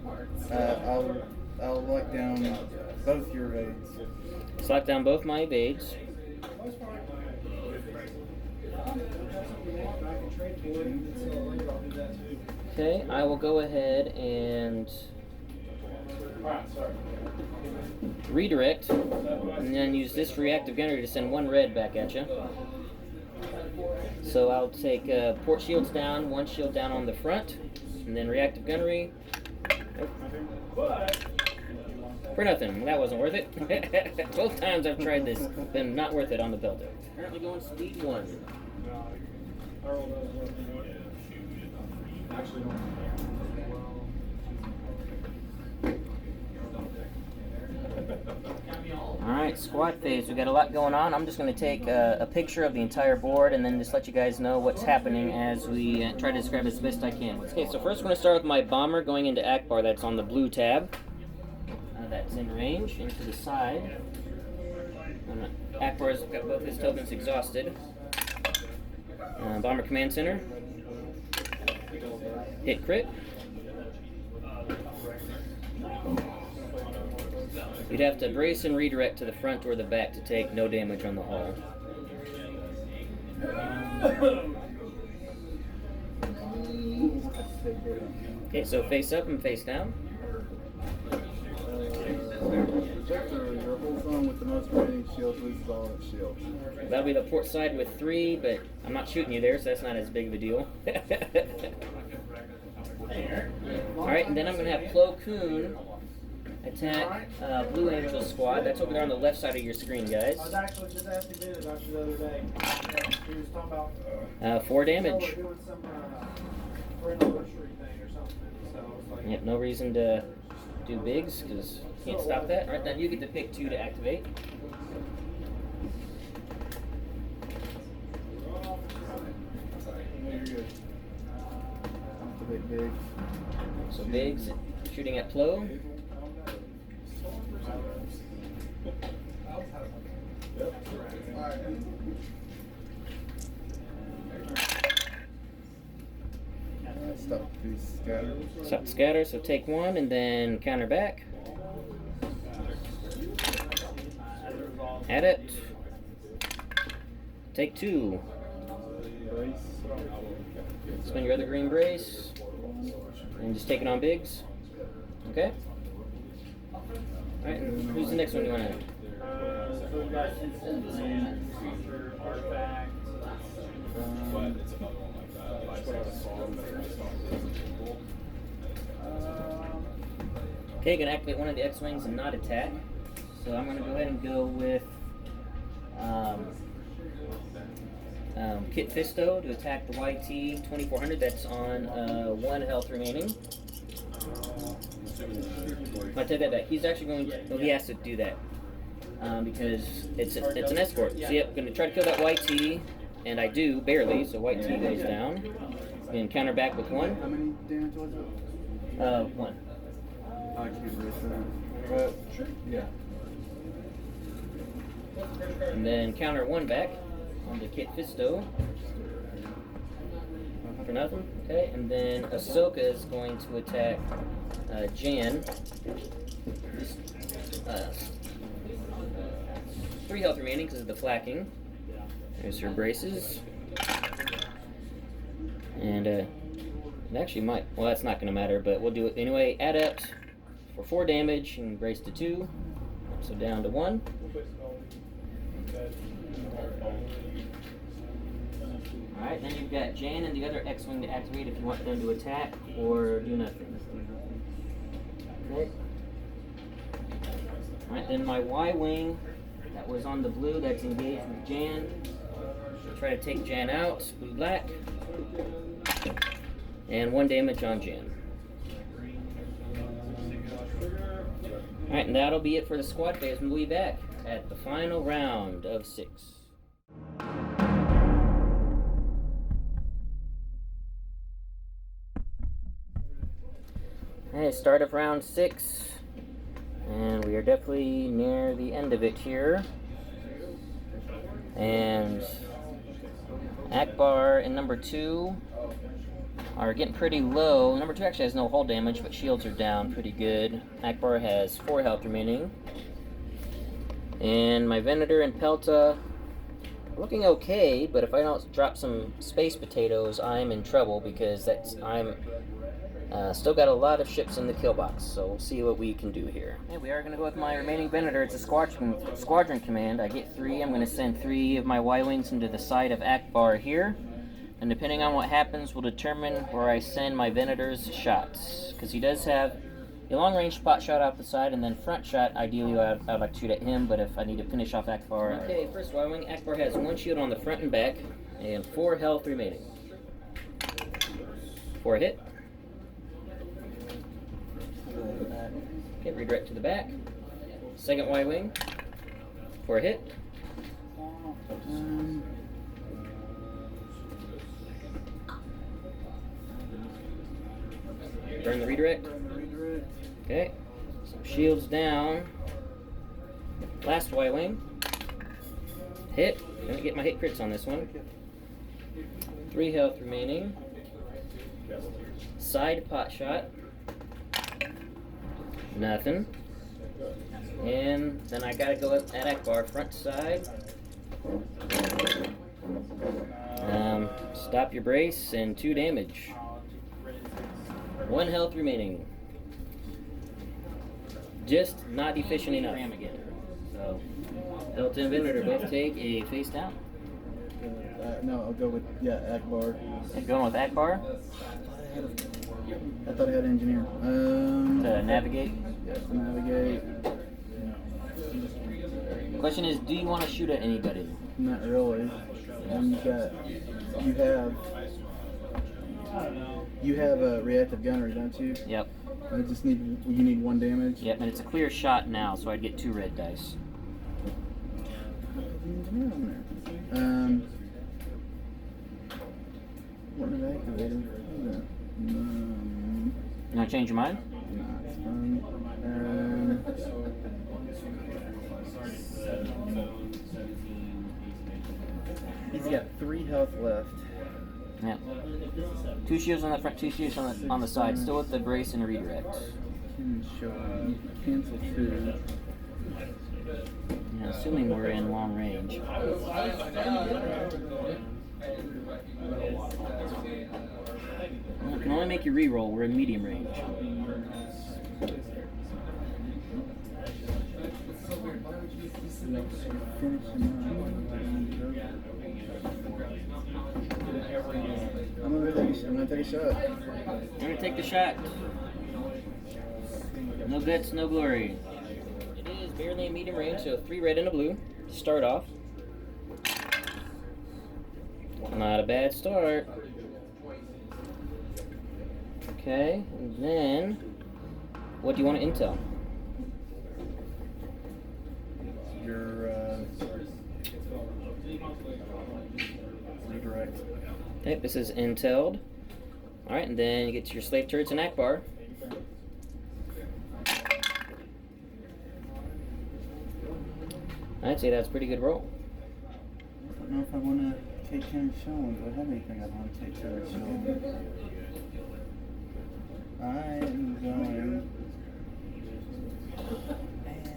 I'll lock down both your evades. Let's lock down both my evades. Okay, I will go ahead and redirect, and then use this reactive gunnery to send 1 red back at you. So I'll take port shields down, 1 shield down on the front, and then reactive gunnery. For nothing, that wasn't worth it. Both times I've tried this, been not worth it on the Pelta. Currently going speed 1. Alright, squad phase. We got a lot going on. I'm just going to take a picture of the entire board and then just let you guys know what's happening as we try to describe it as best I can. Okay, so first we're going to start with my bomber going into Ackbar. That's on the blue tab. That's in range, and to the side. Ackbar's got both his tokens exhausted. Bomber command center. Hit crit. You'd have to brace and redirect to the front or the back to take no damage on the hull. Okay, so face up and face down. Projector, your whole phone with the most remaining shields loses all its shields. That'll be the port side with 3, but I'm not shooting you there, so that's not as big of a deal. Alright, and then I'm going to have Plo Koon attack Blue Angel squad. That's over there on the left side of your screen, guys. I was actually just asking Ben about you the other day. He was talking about 4 damage. doing some anniversary thing or something. So I was like, Yep, no reason to do bigs, because you can't stop that. Alright, then you get to pick 2 to activate. You're good. Activate big. So bigs, shooting at Plo. Stop these scatter. Stop scatter, so take 1 and then counter back. Add it. Take 2. Brace. Spin your other green brace. And just take it on bigs. Okay? Alright, and who's the next one you want to have? so we got instant feature, artifact. Okay, gonna activate one of the X-Wings and not attack. So I'm gonna go ahead and go with Kit Fisto to attack the YT 2400. That's on 1 health remaining. I take that back. He's actually going to, well, he has to do that. Because it's an escort. So yep, going to try to kill that YT, and I do, barely, so YT goes down. And counter back with 1. How many damage was it? 1. I can't erase that. Sure. Yeah. And then counter 1 back on the Kit Fisto. For nothing. Okay, and then Ahsoka is going to attack Jan. 3 health remaining because of the flacking. There's her braces. And it actually might, well, that's not going to matter, but we'll do it anyway. Adept for 4 damage and brace to 2. So down to 1. Alright, then you've got Jan and the other X-Wing to activate if you want them to attack or do nothing. Okay. Alright, then my Y-Wing that was on the blue that's engaged with Jan. Try to take Jan out, blue black. And 1 damage on Jan. Alright, and that'll be it for the squad phase. We'll be back at the final round of 6. Okay, start of round 6. And we are definitely near the end of it here. And Ackbar and number 2 are getting pretty low. Number 2 actually has no hull damage, but shields are down pretty good. Ackbar has 4 health remaining. And my Venator and Pelta are looking okay, but if I don't drop some space potatoes, I'm in trouble because I'm still got a lot of ships in the kill box, so we'll see what we can do here. Okay, we are going to go with my remaining Venator. It's a squadron command. I get 3. I'm going to send 3 of my Y-Wings into the side of Ackbar here. And depending on what happens will determine where I send my Venator's shots. Because he does have a long-range spot shot off the side, and then front shot, ideally I'd like to shoot at him, but if I need to finish off Ackbar... Okay, first Y-Wing, Ackbar has 1 shield on the front and back, and 4 health remaining. 4 hit. Okay, redirect to the back. Second Y-Wing. 4 hit. Burn the redirect. Okay. So shields down. Last Y-Wing. Hit. Gonna get my hit crits on this one. 3 health remaining. Side pot shot. Nothing. And then I gotta go at Ackbar, front side. Stop your brace and 2 damage. 1 health remaining. Just not efficient enough. Again. So, Delta and Venator both take a face down. No, I'll go with, Ackbar. And going with Ackbar? I thought I had engineer. To navigate? Yes, to navigate. Question is, do you want to shoot at anybody? Not really. And you have a reactive gunnery, don't you? Yep. You need 1 damage? Yep, and it's a clear shot now, so I'd get 2 red dice. What an activator. You want to change your mind? No, it's fine. He's got 3 health left. Yeah. 2 shields on the front, 2 shields on the side, still with the brace and redirect. Cancel 2. Yeah, assuming we're in long range. Well, it can only make you reroll. We're in medium range. I'm gonna take a shot. I'm gonna take the shot. No guts, no glory. It is barely in medium range, so 3 red and a blue to start off. Not a bad start. Okay, and then What do you want to intel? Your redirect. Okay, this is intel'd. Alright, and then you get to your slave turrets and Ackbar. I'd say that's a pretty good roll. I don't know if I want to take care of Sean. Do I have anything I want to take care of Sean? I am going. Man.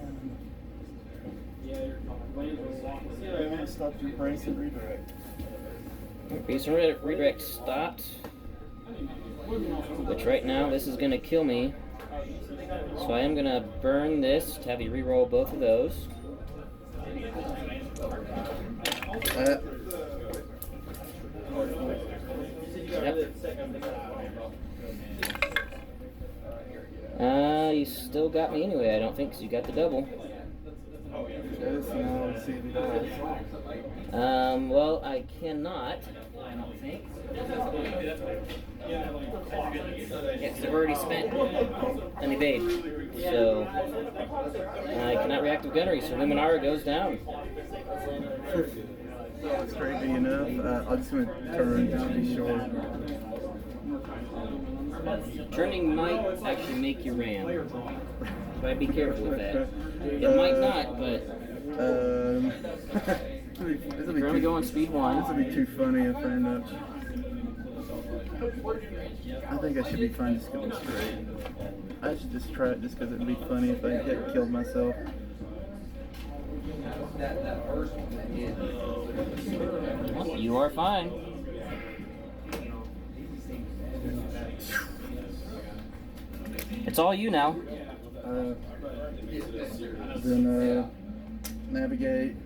I want to stop your brace and redirect. Brace and redirect stopped. Which right now, this is going to kill me. So I am going to burn this to have you reroll both of those. Yep. You still got me anyway, I don't think, 'cause you got the double. Well, I cannot, I don't think. Yeah, 'cause I've already spent an evade. So, I cannot reactive gunnery, so Luminara goes down. That's crazy enough. I'm just going to turn just to be sure. Turning might actually make you ram. So I'd be careful with that. It might not, but... We're only going speed 1. This would be too funny if I end up... I think I should be fine just going straight. I should just try it just because it would be funny if I had killed myself. Well, you are fine. It's all you now. Then navigate.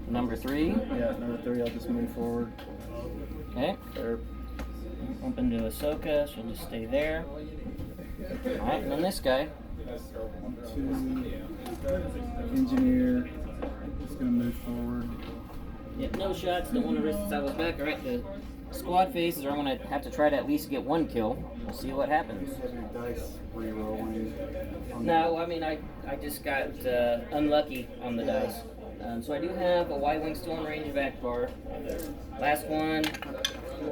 Number 3. Yeah, number 3. I'll just move forward. Okay. There. Bump into Ahsoka, she'll just stay there. Alright, and then this guy. 2. Engineer. Just gonna move forward. Yep, no shots, don't want to risk Salvo's back. Alright, the squad phases are I'm going to have to try to at least get 1 kill. We'll see what happens. Dice re-rolling. No, I mean, I just got unlucky on the dice. So I do have a Y-Wing still in range of Ackbar. Last one,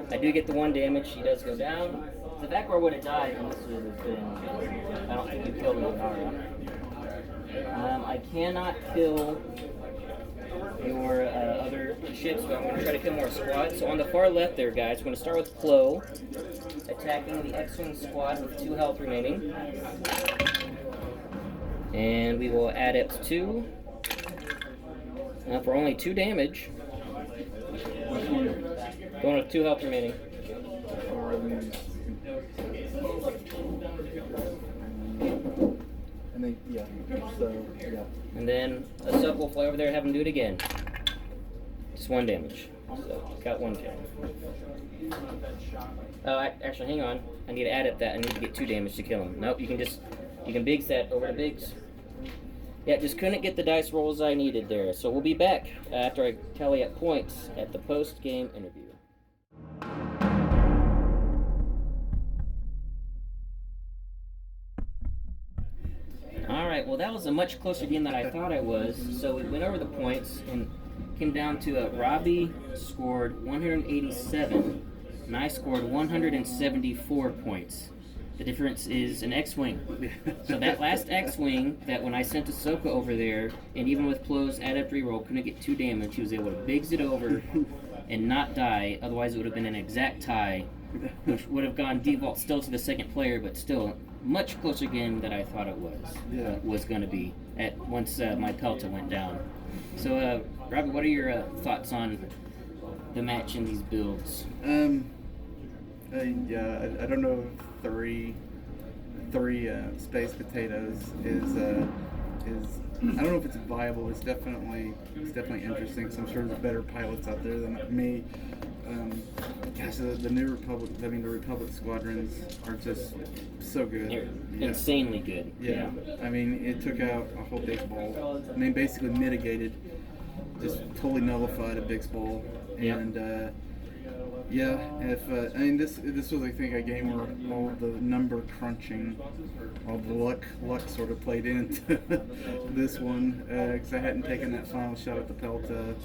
I do get the 1 damage. She does go down. If Ackbar would have died, then this would have been... I don't think you killed Luminara. I cannot kill your other ships, but I'm going to try to kill more squads. So on the far left there, guys, we're going to start with Plo, attacking the X-Wing squad with 2 health remaining. And we will add it to 2. For only 2 damage. Going with 2 health remaining. And then, yeah, so, yeah. And then Ahsoka will fly over there and have him do it again. Just 1 damage. So, got 1 kill. Oh, actually, hang on. I need to add it that. I need to get 2 damage to kill him. Nope, you can Biggs that over to Biggs. Yeah, just couldn't get the dice rolls I needed there. So we'll be back after I tally up points at the post-game interview. Alright, well that was a much closer game than I thought it was. So we went over the points and came down to Robby scored 187 and I scored 174 points. The difference is an X-Wing. So that last X-Wing, that when I sent Ahsoka over there, and even with Plo's adept reroll, couldn't get 2 damage, he was able to Biggs it over and not die. Otherwise it would have been an exact tie, which would have gone default still to the second player, but still much closer game than I thought it was going to be once my Pelta went down. So, Robby, what are your thoughts on the match in these builds? Yeah, I don't know if three space potatoes is I don't know if it's viable. It's definitely interesting. So I'm sure there's better pilots out there than me. Gosh, the new Republic. I mean, the Republic squadrons are just so good. They're insanely good. Yeah. I mean, it took out a whole big ball. I mean, basically mitigated, just totally nullified a big ball, and Yeah, if I mean this was I think a game where all the number crunching, all the luck sort of played into this one because I hadn't taken that final shot at the Pelta.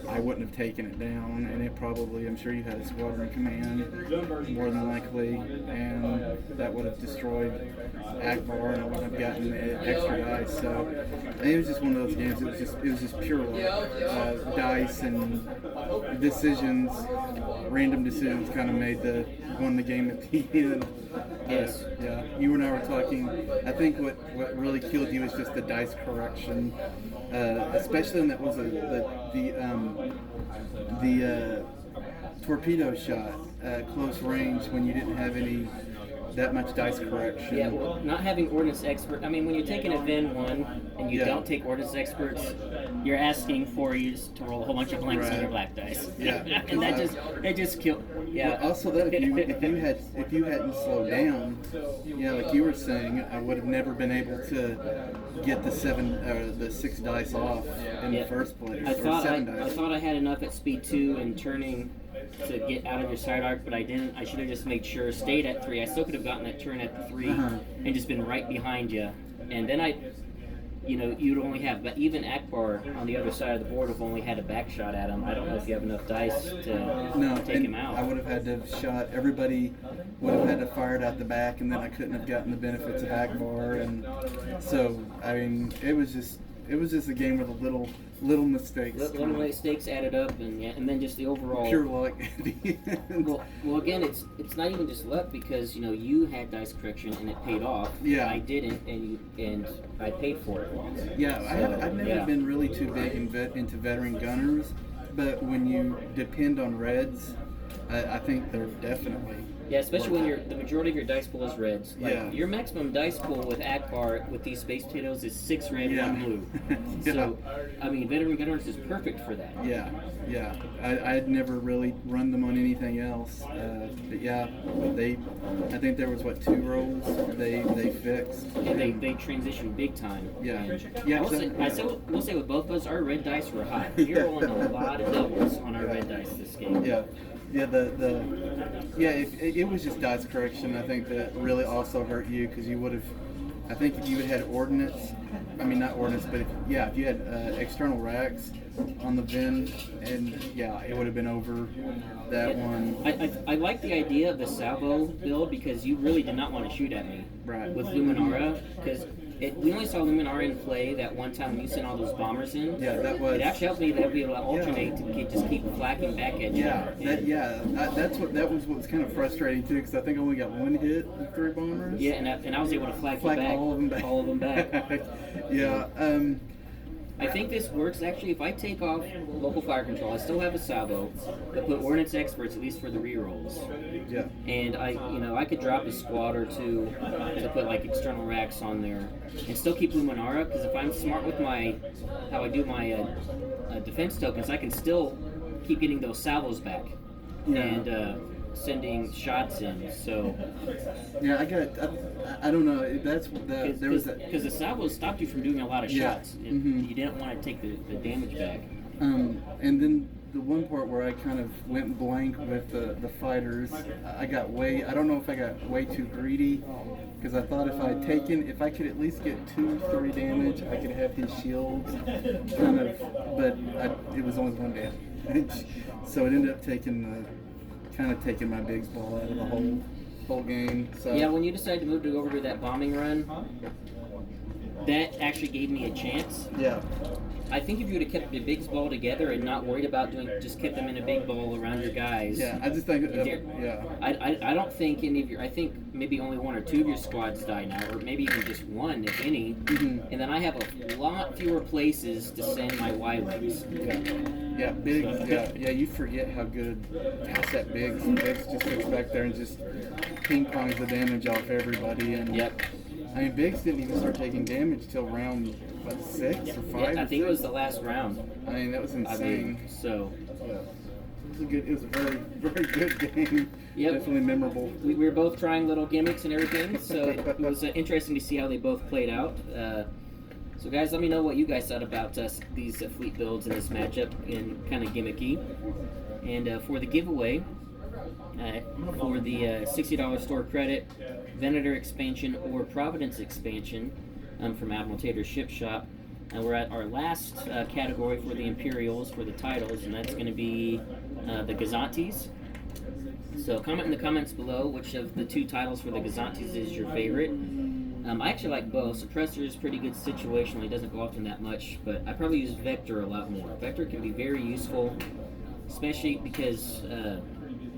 I wouldn't have taken it down, and it probably, I'm sure you had a squadron command, more than likely, and that would have destroyed Ackbar, and I wouldn't have gotten extra dice. So it was just one of those games. It was just pure luck. Dice and decisions, random decisions, kind of won the game at the end. Yes. Yeah. You and I were talking. I think what really killed you is just the dice correction, especially when that was the torpedo shot close range when you didn't have that much dice correction. Yeah, well, not having ordnance expert. I mean, when you're taking a Ven 1 and you don't take ordnance experts, you're asking for you to roll a whole bunch of blanks on your black dice. Yeah, and that just killed. Yeah. Well, also, that if you hadn't slowed down, like you were saying, I would have never been able to get the 6 dice off in the first place. I thought I I had enough at speed 2 and turning to get out of your side arc, but I didn't. I should have just made sure stayed at 3. I still could have gotten that turn at the 3 and just been right behind you. And then you'd only have, but even Ackbar on the other side of the board have only had a back shot at him. I don't know if you have enough dice to take him out. I would have had to have shot. Everybody would have had to fire it out the back, and then I couldn't have gotten the benefits of Ackbar. And so, I mean, it was just a game with little mistakes. Little mistakes added up, and then just the overall pure luck at the end. Well, again, it's not even just luck because you had dice correction and it paid off. Yeah, I didn't, and I paid for it. Yeah, I've never been really too big into veteran gunners, but when you depend on reds, I think they're definitely. Yeah, especially when the majority of your dice pool is reds. Your maximum dice pool with Ackbar with these space potatoes is 6 red, 1 blue. So, I mean, veteran gunners is perfect for that. Yeah. I'd never really run them on anything else. But yeah, I think there was 2 rolls they fixed. And they transitioned big time. Yeah. We'll say with both of us, our red dice were high. You're rolling a lot of doubles on our red dice this game. Yeah. Yeah, it was just dice correction. I think that really also hurt you because you would have. I think if you had ordnance, not ordnance, but if you had external racks on the Ven, and it would have been over that one. I like the idea of the Salvo build because you really did not want to shoot at me with Luminara because. We only saw Luminara in play that one time when you sent all those bombers in. Yeah, that was. It actually helped me to be able to alternate to just keep flacking back at you. That was what was kind of frustrating too, because I think I only got 1 hit with 3 bombers. Yeah, and I was able to flag you back. All of them back. Yeah. I think this works actually. If I take off local fire control, I still have a Salvo, but put ordnance experts at least for the rerolls. Yeah. And I could drop a squad or 2 to put external racks on there, and still keep Luminara. Because if I'm smart with how I do my defense tokens, I can still keep getting those salvos back. Yeah. And sending shots in. So. Yeah, I don't know. That's there was that because the salvos stopped you from doing a lot of shots. You didn't want to take the damage back. And then the one part where I kind of went blank with the fighters, I don't know if I got way too greedy, because I thought if I could at least get 2-3 damage, I could have his shields, but it was only 1 damage, so it ended up taking my bigs ball out of the whole game. So. Yeah, when you decided to move over to that bombing run, that actually gave me a chance. Yeah. I think if you would have kept the bigs ball together and not worried about just kept them in a big ball around your guys. Yeah, I just think. I don't think any of I think maybe only 1 or 2 of your squads die now, or maybe even just 1, if any. Mm-hmm. And then I have a lot fewer places to send my Y-wings. Yeah, bigs. Yeah. You forget how good asset bigs just sits back there and just ping pongs the damage off everybody. And yep. I mean, bigs didn't even start taking damage till round 6 or 5. Yeah, I think it was the last round. I mean, that was insane. It was a very, very good game. Yep. Definitely memorable. We were both trying little gimmicks and everything, so it was interesting to see how they both played out. So guys, let me know what you guys thought about these fleet builds in this matchup and kind of gimmicky. And for the giveaway, for the $60 store credit, Venator expansion, or Providence expansion from Admiral Tater's ship shop. And we're at our last category for the Imperials for the titles, and that's going to be the Gazantes. So comment in the comments below which of the 2 titles for the Gazantes is your favorite. I actually like both. Suppressor is pretty good situationally, it doesn't go often that much, but I probably use Vector a lot more. Vector can be very useful, especially because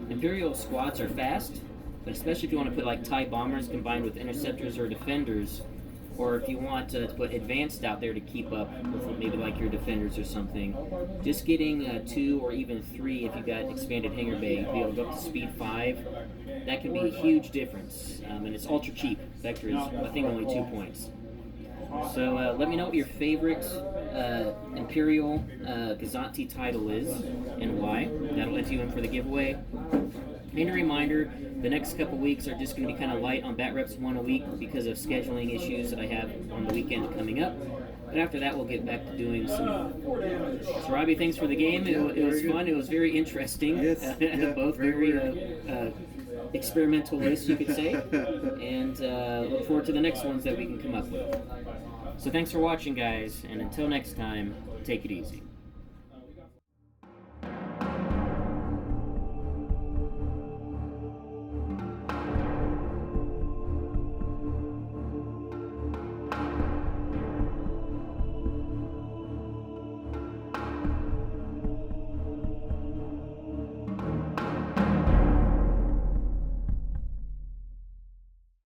Imperial squads are fast, but especially if you want to put like TIE bombers combined with interceptors or defenders, or if you want to put advanced out there to keep up with maybe like your defenders or something, just getting 2 or even 3 if you got expanded hangar bay, to be able to go up to speed 5, that can be a huge difference. And it's ultra cheap. Vector is, I think, only 2 points. So let me know what your favorite Imperial Gazanti title is and why. That'll enter you in for the giveaway. And a reminder, the next couple weeks are just going to be kind of light on bat reps, 1 a week because of scheduling issues that I have on the weekend coming up. But after that, we'll get back to doing some. So Robby, thanks for the game. It was fun. It was very interesting. Yes, Both very experimental lists, you could say. And look forward to the next ones that we can come up with. So thanks for watching, guys. And until next time, take it easy.